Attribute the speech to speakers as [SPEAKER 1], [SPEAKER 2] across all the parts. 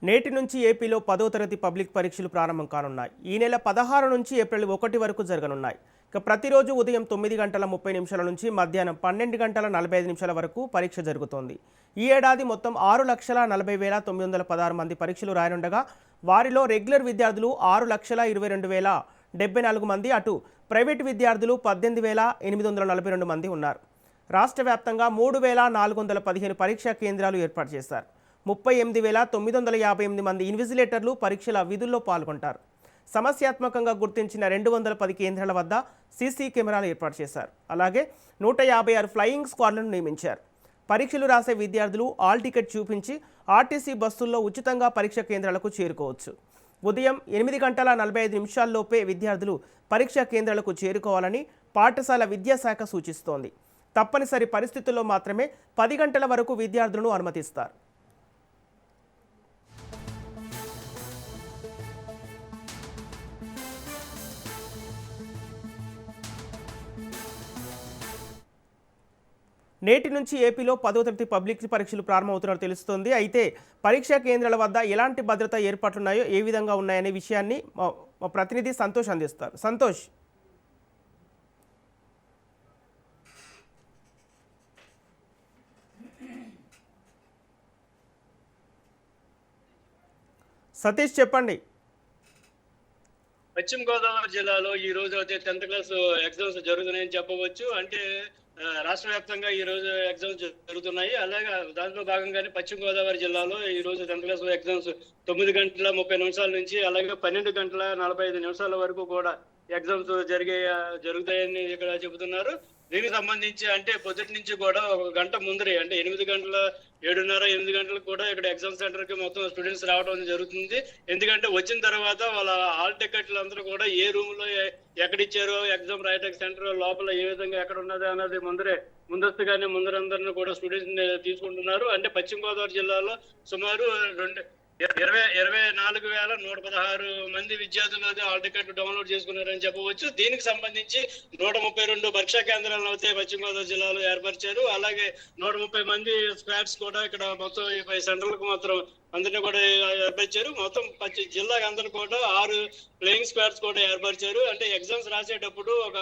[SPEAKER 1] నేటి నుంచి ఏపీలో 10వ తరగతి పబ్లిక్ పరీక్షలు ప్రారంభం కానున్నాయి. ఈ నెల 16 నుంచి ఏప్రిల్ 1 వరకు జరగనున్నాయి. ఇక ప్రతిరోజు ఉదయం 9 గంటల 30 నిమిషాల నుంచి మధ్యాహ్నం 12 గంటల 45 నిమిషాల వరకు పరీక్ష జరుగుతోంది. ఈ ఏడాది మొత్తం 6,40,916 మంది పరీక్షలు రాయనుండగా వారిలో రెగ్యులర్ విద్యార్థులు 6,22,074 మంది, అటు ప్రైవేటు విద్యార్థులు 18,842 మంది ఉన్నారు. రాష్ట్ర వ్యాప్తంగా 3,415 పరీక్షా కేంద్రాలు ఏర్పాటు చేశారు. 38,958 మంది ఇన్విజిలేటర్లు పరీక్షల విధుల్లో పాల్గొంటారు. సమస్యాత్మకంగా గుర్తించిన 210 కేంద్రాల వద్ద సీసీ కెమెరాలు ఏర్పాటు చేశారు. అలాగే 156 ఫ్లయింగ్ స్క్వాడ్లను నియమించారు. పరీక్షలు రాసే విద్యార్థులు ఆల్ టికెట్ చూపించి ఆర్టీసీ బస్సుల్లో ఉచితంగా పరీక్ష కేంద్రాలకు చేరుకోవచ్చు. ఉదయం 8 గంటల 45 నిమిషాల్లోపే విద్యార్థులు పరీక్షా కేంద్రాలకు చేరుకోవాలని పాఠశాల విద్యాశాఖ సూచిస్తోంది. తప్పనిసరి పరిస్థితుల్లో మాత్రమే 10 గంటల వరకు విద్యార్థులను అనుమతిస్తారు. నేటి నుంచి ఏపీలో 10వ తరగతి పబ్లిక్ పరీక్షలు ప్రారంభమవుతున్నట్టు తెలుస్తోంది. అయితే పరీక్షా కేంద్రాల వద్ద ఎలాంటి భద్రతా ఏర్పాట్లున్నాయో, ఏ విధంగా ఉన్నాయనే విషయాన్ని మా ప్రతినిధి సంతోష్ అందిస్తారు. సంతోష్. సతీష్ చెప్పండి.
[SPEAKER 2] పశ్చిమ గోదావరి జిల్లాలో ఈ రోజు అయితే 10th క్లాస్ ఎగ్జామ్స్ జరుగుతున్నాయని చెప్పవచ్చు. అంటే రాష్ట్ర వ్యాప్తంగా ఈ రోజు ఎగ్జామ్స్ జరుగుతున్నాయి. అలాగే దాంట్లో భాగంగానే పశ్చిమ గోదావరి జిల్లాలో ఈ రోజు 10th క్లాస్ ఎగ్జామ్స్ 9 గంటల 30 నిమిషాల నుంచి అలాగే 12 గంటల 45 నిమిషాల వరకు కూడా ఎగ్జామ్స్ జరుగుతాయని ఇక్కడ చెబుతున్నారు. దీనికి సంబంధించి అంటే పొద్దుటి నుంచి కూడా ఒక గంట ముందరే అంటే 8 గంటల 7:30 8 గంటలకు కూడా ఇక్కడ ఎగ్జామ్ సెంటర్ కి మొత్తం స్టూడెంట్స్ రావడం జరుగుతుంది. ఎందుకంటే వచ్చిన తర్వాత వాళ్ళ హాల్ టికెట్లు అందరూ కూడా ఏ రూమ్ లో ఎక్కడిచ్చారో, ఎగ్జామ్ రాయడానికి సెంటర్ లోపల ఏ విధంగా ఎక్కడ ఉన్నది అన్నది ముందస్తుగానే ముందరందరినీ కూడా స్టూడెంట్స్ తీసుకుంటున్నారు. అంటే పశ్చిమ గోదావరి జిల్లాలో సుమారు 24,116 మంది విద్యార్థులు అయితే హాల్ టికెట్ డౌన్లోడ్ చేసుకున్నారని చెప్పవచ్చు. దీనికి సంబంధించి 132 పరీక్షా కేంద్రాలను అయితే పశ్చిమ గోదావరి జిల్లాలో ఏర్పరిచారు. అలాగే 130 మంది స్క్వాడ్స్ కూడా ఇక్కడ మొత్తం ఈ సెంటర్లకు మాత్రం అందరినీ కూడా ఏర్పరిచారు. మొత్తం జిల్లాకి అందరూ కూడా 6 ప్లేయింగ్ స్క్వాడ్స్ కూడా ఏర్పరిచారు. అంటే ఎగ్జామ్స్ రాసేటప్పుడు ఒక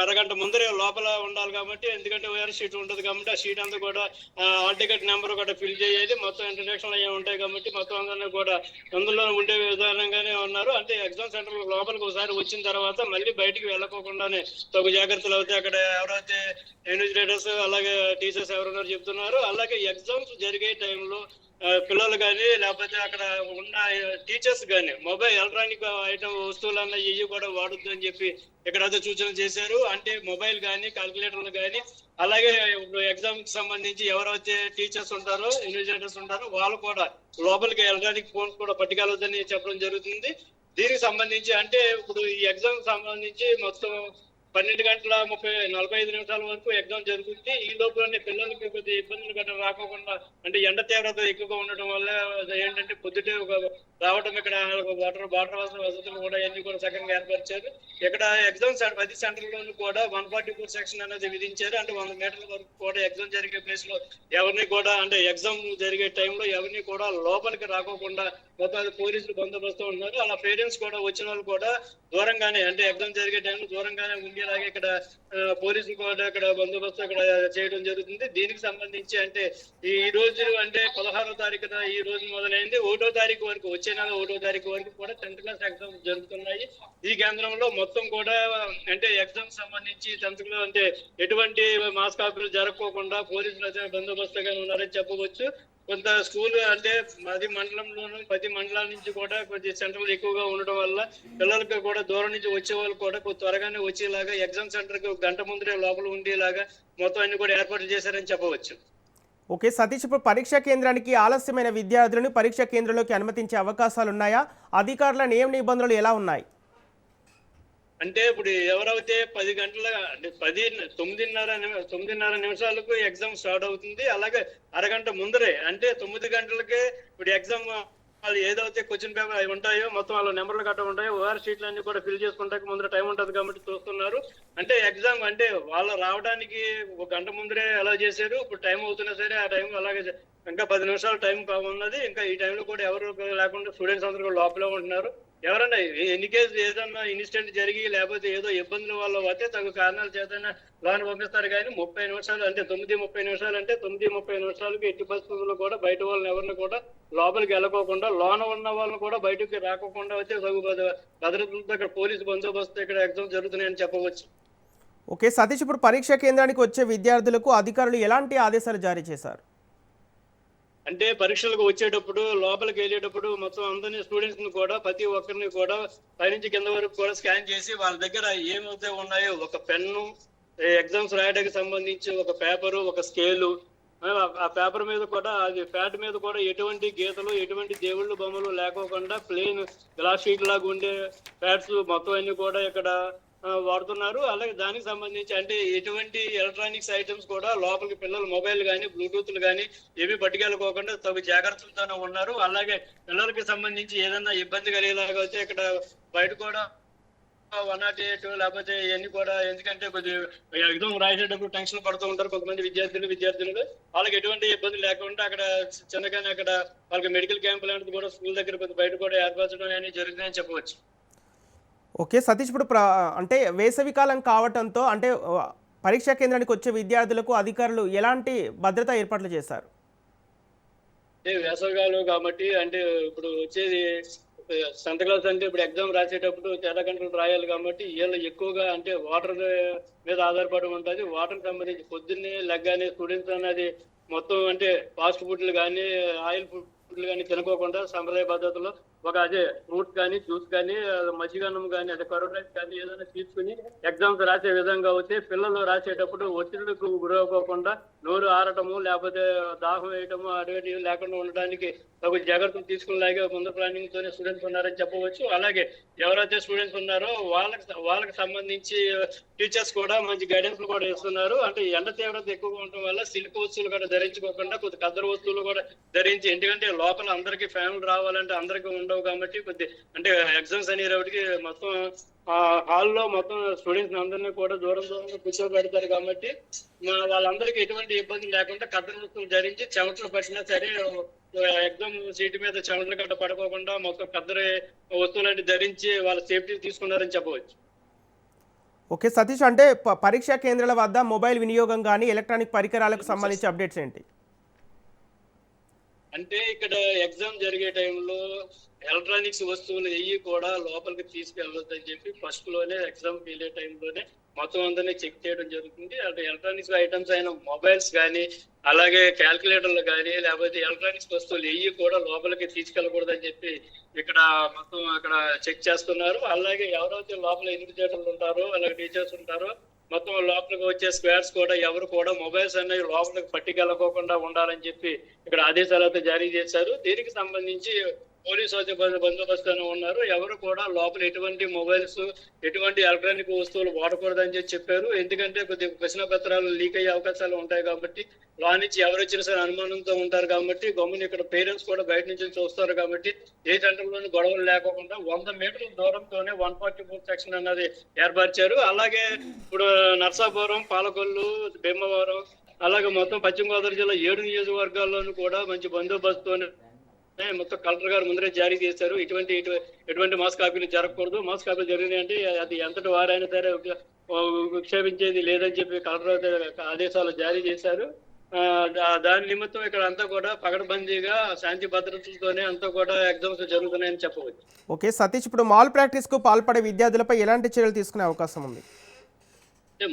[SPEAKER 2] అరగంట ముందరే లోపల ఉండాలి కాబట్టి, ఎందుకంటే వేరే షీట్ ఉంటుంది కాబట్టి ఆ షీట్ అంతా కూడా హాల్ టికెట్ నెంబర్ కూడా ఫిల్ చేయాలి. మొత్తం ఇంటర్నేషనల్ అయ్యే ఉంటాయి కాబట్టి మొత్తం అందరినీ కూడా అందులో ఉండే విధానంగానే ఉన్నారు. అంటే ఎగ్జామ్ సెంటర్ లోపలికి ఒకసారి వచ్చిన తర్వాత మళ్ళీ బయటికి వెళ్ళకోకుండానే తగు జాగ్రత్తలు అవుతాయి. అక్కడ ఎవరైతే ఇన్విజిలేటర్స్ అలాగే టీచర్స్ ఎవరున్నారో చెప్తున్నారు. అలాగే ఎగ్జామ్స్ జరిగే టైంలో పిల్లలు కానీ లేకపోతే అక్కడ ఉన్న టీచర్స్ కానీ మొబైల్ ఎలక్ట్రానిక్ ఐటమ్ వస్తువులన్నా ఇవి కూడా వాడొద్దు అని చెప్పి ఇక్కడైతే సూచన చేశారు. అంటే మొబైల్ కానీ క్యాల్కులేటర్లు కానీ అలాగే ఇప్పుడు ఎగ్జామ్ కి సంబంధించి ఎవరైతే టీచర్స్ ఉంటారో ఇన్విజిలేటర్స్ ఉంటారో వాళ్ళు కూడా లోపలికి ఎలక్ట్రానిక్ ఫోన్స్ కూడా పట్టుకెళ్ళొద్దని చెప్పడం జరుగుతుంది. దీనికి సంబంధించి అంటే ఇప్పుడు ఈ ఎగ్జామ్ సంబంధించి మొత్తం 12 గంటల 45 నిమిషాల వరకు ఎగ్జామ్ జరుగుతుంది. ఈ లోపలనే పిల్లలకి కొద్దిగా ఇబ్బందులు గట్రా రాకోకుండా, అంటే ఎండ తీవ్రత ఎక్కువగా ఉండటం వల్ల ఏంటంటే పొద్దుటే రావడం ఇక్కడ వాటర్ వసతులు కూడా అన్ని కూడా సగంగా ఏర్పరిచారు. ఇక్కడ ఎగ్జామ్ ప్రతి సెంటర్లోనూ కూడా 144 సెక్షన్ అనేది విధించారు. అంటే 100 మీటర్ల వరకు కూడా ఎగ్జామ్ జరిగే ప్లేస్ లో ఎవరిని కూడా అంటే ఎగ్జామ్ జరిగే టైంలో ఎవరిని కూడా లోపలికి రాకోకుండా మొత్తం పోలీసులు బందోబస్తు ఉన్నారు. అలా పేరెంట్స్ కూడా వచ్చిన వాళ్ళు కూడా దూరంగానే అంటే ఎగ్జామ్ జరిగే టైంలో దూరంగానే ఉండేలాగే ఇక్కడ పోలీసులు కూడా ఇక్కడ బందోబస్తు ఇక్కడ చేయడం జరుగుతుంది. దీనికి సంబంధించి అంటే ఈ రోజు అంటే 16వ తారీఖున ఈ రోజు మొదలైంది. 1వ తారీఖు వరకు వచ్చే నెల 1వ తారీఖు వరకు కూడా 10th క్లాస్ ఎగ్జామ్స్ జరుగుతున్నాయి. ఈ కేంద్రంలో మొత్తం కూడా అంటే ఎగ్జామ్ సంబంధించి 10th క్లాస్ అంటే ఎటువంటి మాస్ కాపీలు జరగకోకుండా పోలీసులు అయితే బందోబస్తుగా ఉన్నారని చెప్పవచ్చు. కొంత స్కూల్ అంటే ప్రతి మండలాల నుంచి కూడా కొద్ది సెంటర్లు ఎక్కువగా ఉండడం వల్ల పిల్లలకి కూడా దూరం నుంచి వచ్చే వాళ్ళు కూడా త్వరగానే వచ్చేలాగా ఎగ్జామ్ సెంటర్ కి 1 గంట ముందరే లోపల ఉండేలాగా మొత్తం అన్ని కూడా ఏర్పాటు చేశారని చెప్పవచ్చు.
[SPEAKER 1] ఓకే సతీష్, ఇప్పుడు పరీక్షా కేంద్రానికి ఆలస్యమైన విద్యార్థులను పరీక్షా కేంద్రంలోకి అనుమతించే అవకాశాలు ఉన్నాయా? అధికారుల నియమ నిబంధనలు ఎలా ఉన్నాయి?
[SPEAKER 2] అంటే ఇప్పుడు ఎవరైతే 10 గంటల అంటే 9:30 నిమిషాలకు ఎగ్జామ్ స్టార్ట్ అవుతుంది. అలాగే అరగంట ముందరే అంటే 9 గంటలకే ఇప్పుడు ఎగ్జామ్ వాళ్ళు ఏదైతే క్వశ్చన్ పేపర్ అవి ఉంటాయో మొత్తం వాళ్ళ నెంబర్లు గట్రా ఉంటాయో ఓఆర్ షీట్లు అన్ని కూడా ఫిల్ చేసుకుంటానికి ముందర టైం ఉంటుంది కాబట్టి చూస్తున్నారు. అంటే ఎగ్జామ్ అంటే వాళ్ళు రావడానికి 1 గంట ముందరే అలా చేశారు. ఇప్పుడు టైం అవుతున్నా సరే ఆ టైం అలాగే ఇంకా 10 నిమిషాలు టైం ఉన్నది. ఇంకా ఈ టైంలో కూడా ఎవరు లేకుండా స్టూడెంట్స్ అందరూ కూడా లోపలే ఉంటున్నారు. ఎవరన్నా ఎన్ని కేసు ఏదన్నా ఇన్సిడెంట్ జరిగి లేకపోతే ఏదో ఇబ్బందుల వల్ల వస్తే తగు కారణాల చేతనే లోన పంపిస్తారు కానీ 30 నిమిషాలు అంటే 9:30 నిమిషాలు అంటే 9:30 నిమిషాలకి ఎట్టి పరిస్థితుల్లో కూడా బయట వాళ్ళని ఎవరిని కూడా లోపలికి వెళ్ళకోకుండా లోన ఉన్న వాళ్ళని కూడా బయటకి రాకోకుండా వచ్చే తగు భద్రతలతో ఇక్కడ పోలీసు బందోబస్తు ఇక్కడ ఎగ్జామ్ జరుగుతున్నాయని చెప్పవచ్చు.
[SPEAKER 1] ఓకే సతీష్, ఇప్పుడు పరీక్షా కేంద్రానికి వచ్చే విద్యార్థులకు అధికారులు ఎలాంటి ఆదేశాలు జారీ చేశారు?
[SPEAKER 2] అంటే పరీక్షలకు వచ్చేటప్పుడు లోపలికి వెళ్ళేటప్పుడు మొత్తం అందరినీ స్టూడెంట్స్ ని కూడా ప్రతి ఒక్కరిని కూడా పైనుంచి కింద వరకు కూడా స్కాన్ చేసి వాళ్ళ దగ్గర ఏమైతే ఉన్నాయో ఒక పెన్ను, ఎగ్జామ్స్ రాయడానికి సంబంధించి ఒక పేపరు, ఒక స్కేలు, ఆ పేపర్ మీద కూడా అది ప్యాడ్ మీద కూడా ఎటువంటి గీతలు ఎటువంటి దేవుళ్ళు బొమ్మలు లేకోకుండా ప్లెయిన్ గ్లాస్ షీట్ లాగా ఉండే ప్యాడ్స్ మొత్తం అన్ని కూడా ఇక్కడ వాడుతున్నారు. అలాగే దానికి సంబంధించి అంటే ఎటువంటి ఎలక్ట్రానిక్స్ ఐటమ్స్ కూడా లోపలికి పిల్లలు మొబైల్ కానీ బ్లూటూత్లు కానీ ఏవి పట్టుకెళ్ళకోకుండా తగు జాగ్రత్తలతోనే ఉన్నారు. అలాగే పిల్లలకి సంబంధించి ఏదన్నా ఇబ్బంది కలిగేలాగా అయితే ఇక్కడ బయట కూడా 108 లేకపోతే ఇవన్నీ కూడా, ఎందుకంటే కొద్దిగా ఎగ్జామ్ రాసేటప్పుడు టెన్షన్ పడుతూ ఉంటారు కొంతమంది విద్యార్థులు వాళ్ళకి ఎటువంటి ఇబ్బంది లేకుండా అక్కడ చిన్నగానే అక్కడ వాళ్ళకి మెడికల్ క్యాంప్ లాంటిది కూడా స్కూల్ దగ్గర కొద్ది బయట కూడా ఏర్పరచడం అనేది జరుగుతుందని చెప్పవచ్చు.
[SPEAKER 1] ఓకే సతీష్, ఇప్పుడు అంటే వేసవికాలం కావటంతో అంటే పరీక్షా కేంద్రానికి వచ్చే విద్యార్థులకు అధికారులు ఎలాంటి భద్రతా ఏర్పాట్లు చేశారు?
[SPEAKER 2] అంటే వేసవికాలం కాబట్టి అంటే ఇప్పుడు వచ్చేది 10th క్లాస్ అంటే ఇప్పుడు ఎగ్జామ్ రాసేటప్పుడు తెల్ల గంటలు రాయాలి కాబట్టి వీళ్ళు ఎక్కువగా అంటే వాటర్ మీద ఆధారపడి ఉంటుంది. వాటర్ సంబంధించి పొద్దున్నే లెగ్గానే స్టూడెంట్స్ అనేది మొత్తం అంటే ఫాస్ట్ ఫుడ్లు కానీ ఆయిల్ ఫుడ్లు కానీ తినుకోకుండా సంప్రదాయ పద్ధతిలో ఒక అదే ఫ్రూట్స్ కానీ జ్యూస్ కానీ మజ్జిగన్నం కానీ అదే కరోడ్ రైస్ కానీ ఏదైనా తీసుకుని ఎగ్జామ్స్ రాసే విధంగా వచ్చి పిల్లలు రాసేటప్పుడు ఒత్తిడికి గురవుకోకుండా నోరు ఆరటము లేకపోతే దాహం వేయటము అటువంటివి లేకుండా ఉండడానికి తగు జాగ్రత్తలు తీసుకునేలాగే ముందు ప్లానింగ్ తోనే స్టూడెంట్స్ ఉన్నారని చెప్పవచ్చు. అలాగే ఎవరైతే స్టూడెంట్స్ ఉన్నారో వాళ్ళకి సంబంధించి టీచర్స్ కూడా మంచి గైడెన్స్ కూడా ఇస్తున్నారు. అంటే ఎండ తీవ్రత ఎక్కువగా ఉండటం వల్ల సిల్క్ వస్తువులు కూడా ధరించుకోకుండా కొద్ది కద్దరు వస్తువులు కూడా ధరించి, ఎందుకంటే లోపల అందరికీ ఫ్యామిలీ రావాలంటే అందరికీ ఉండవు కాబట్టి కొద్ది అంటే ఎగ్జామ్స్ అనేటికి మొత్తం హాల్లో మొత్తం స్టూడెంట్స్ అందరినీ కూడా దూరం దూరంగా కూర్చోబెడతారు కాబట్టి వాళ్ళందరికీ ఎటువంటి ఇబ్బంది లేకుండా కద్దరు వస్తువులు ధరించి చెమటలు పట్టినా సరే ఎగ్జామ్ సీట్ మీద చెమటలు గట్ట పడుకోకుండా మొత్తం కద్దరు వస్తువులన్నీ ధరించి వాళ్ళ సేఫ్టీ తీసుకున్నారని చెప్పవచ్చు.
[SPEAKER 1] ఓకే సతీష్, అంటే పరీక్షా కేంద్రాల వద్ద మొబైల్ వినియోగం కానీ ఎలక్ట్రానిక్ పరికరాలకు సంబంధించి అప్డేట్స్ ఏంటి?
[SPEAKER 2] అంటే ఇక్కడ ఎగ్జామ్ జరిగే టైంలో ఎలక్ట్రానిక్స్ వస్తువులు ఏవి కూడా లోపలికి తీసుకెళ్ళొద్దని చెప్పి ఫస్ట్ లోనే ఎగ్జామ్ వెళ్ళే టైంలోనే మొత్తం అందరినీ చెక్ చేయడం జరుగుతుంది. అంటే ఎలక్ట్రానిక్స్ ఐటమ్స్ అయిన మొబైల్స్ కానీ అలాగే క్యాల్కులేటర్లు కానీ లేకపోతే ఎలక్ట్రానిక్స్ వస్తువులు ఏవి కూడా లోపలికి తీసుకెళ్ళకూడదని చెప్పి ఇక్కడ మొత్తం అక్కడ చెక్ చేస్తున్నారు. అలాగే ఎవరైతే లోపల ఇన్విజిలేటర్లు ఉంటారో అలాగే టీచర్స్ ఉంటారో మొత్తం లోపలికి వచ్చే స్క్వాడ్స్ కూడా ఎవరు కూడా మొబైల్స్ అనేవి లోపలికి పట్టుకెళ్ళకోకుండా ఉండాలని చెప్పి ఇక్కడ ఆదేశాలు అయితే జారీ చేశారు. దీనికి సంబంధించి పోలీసు బందోబస్తు ఉన్నారు. ఎవరు కూడా లోపల ఎటువంటి మొబైల్స్ ఎటువంటి ఎలక్ట్రానిక్ వస్తువులు వాడకూడదని చెప్పారు. ఎందుకంటే కొద్దిగా ప్రశ్న పత్రాలు లీక్ అయ్యే అవకాశాలు ఉంటాయి కాబట్టి లా నుంచి ఎవరు వచ్చినా సరే అనుమానంతో ఉంటారు కాబట్టి గమ్ముని ఇక్కడ పేరెంట్స్ కూడా బయట నుంచి చూస్తారు కాబట్టి ఏ సెంటర్లోని గొడవలు లేకుండా 100 మీటర్ల దూరంతోనే 144 సెక్షన్ అన్నది ఏర్పరిచారు. అలాగే ఇప్పుడు నర్సాపురం, పాలకొల్లు, భీమవరం అలాగే మొత్తం పశ్చిమ గోదావరి జిల్లా 7 నియోజకవర్గాల్లోనూ కూడా మంచి బందోబస్తుతోనే మొత్తం కలెక్టర్ గారు ముందరే జారీ చేశారు. ఎటువంటి మాస్ కాపీలు జరగకూడదు, మాస్ కాపీలు జరిగినాయంటే అది ఎంతటి వారైనా సరే విక్షేపించేది లేదని చెప్పి కలెక్టర్ ఆదేశాలు జారీ చేశారు. దాని నిమిత్తం ఇక్కడ అంతా కూడా పకడ్బందీగా శాంతి భద్రతలతోనే అంతా కూడా ఎగ్జామ్స్ జరుగుతున్నాయని చెప్పవచ్చు.
[SPEAKER 1] ఓకే సతీష్, ఇప్పుడు మాల్ ప్రాక్టీస్ కు పాల్పడే విద్యార్థులపై ఎలాంటి చర్యలు తీసుకునే అవకాశం ఉంది?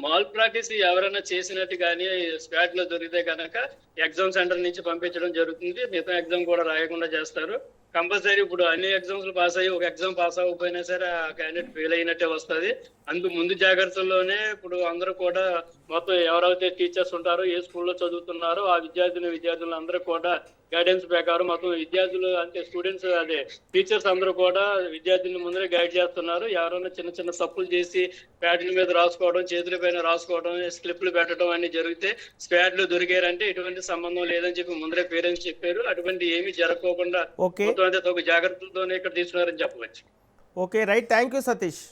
[SPEAKER 2] మాల్ ప్రాక్టీస్ ఎవరైనా చేసినట్టు కానీ స్క్వాడ్ లో దొరికితే కనుక ఎగ్జామ్ సెంటర్ నుంచి పంపించడం జరుగుతుంది. మిగతా ఎగ్జామ్ కూడా రాయకుండా చేస్తారు. కంపల్సరీ ఇప్పుడు అన్ని ఎగ్జామ్స్ పాస్ అయ్యి ఒక ఎగ్జామ్ పాస్ అవ్వకపోయినా సరే ఆ క్యాండిడేట్ ఫెయిల్ అయినట్టే వస్తుంది. అందుకు ముందు జాగ్రత్తల్లోనే ఇప్పుడు అందరూ కూడా మొత్తం ఎవరైతే టీచర్స్ ఉంటారో ఏ స్కూల్లో చదువుతున్నారో ఆ విద్యార్థులు అందరూ కూడా గైడెన్స్ ప్రకారం మొత్తం విద్యార్థులు అంటే స్టూడెంట్స్ అదే టీచర్స్ అందరూ కూడా విద్యార్థులను ముందరే గైడ్ చేస్తున్నారు. ఎవరైనా చిన్న చిన్న తప్పులు చేసి ప్యాడ్ల మీద రాసుకోవడం, చేతుల పైన రాసుకోవడం, స్లిప్లు పెట్టడం అన్ని జరిగితే స్క్వాడ్లు దొరికారంటే ఎటువంటి సంబంధం లేదని చెప్పి ముందరే పేరెంట్స్ చెప్పారు. అటువంటి ఏమీ జరగకోకుండా మొత్తం అంతే తగు జాగ్రత్తలతోనే ఇక్కడ తీసుకున్నారని చెప్పవచ్చు.
[SPEAKER 1] Okay right, thank you Satish.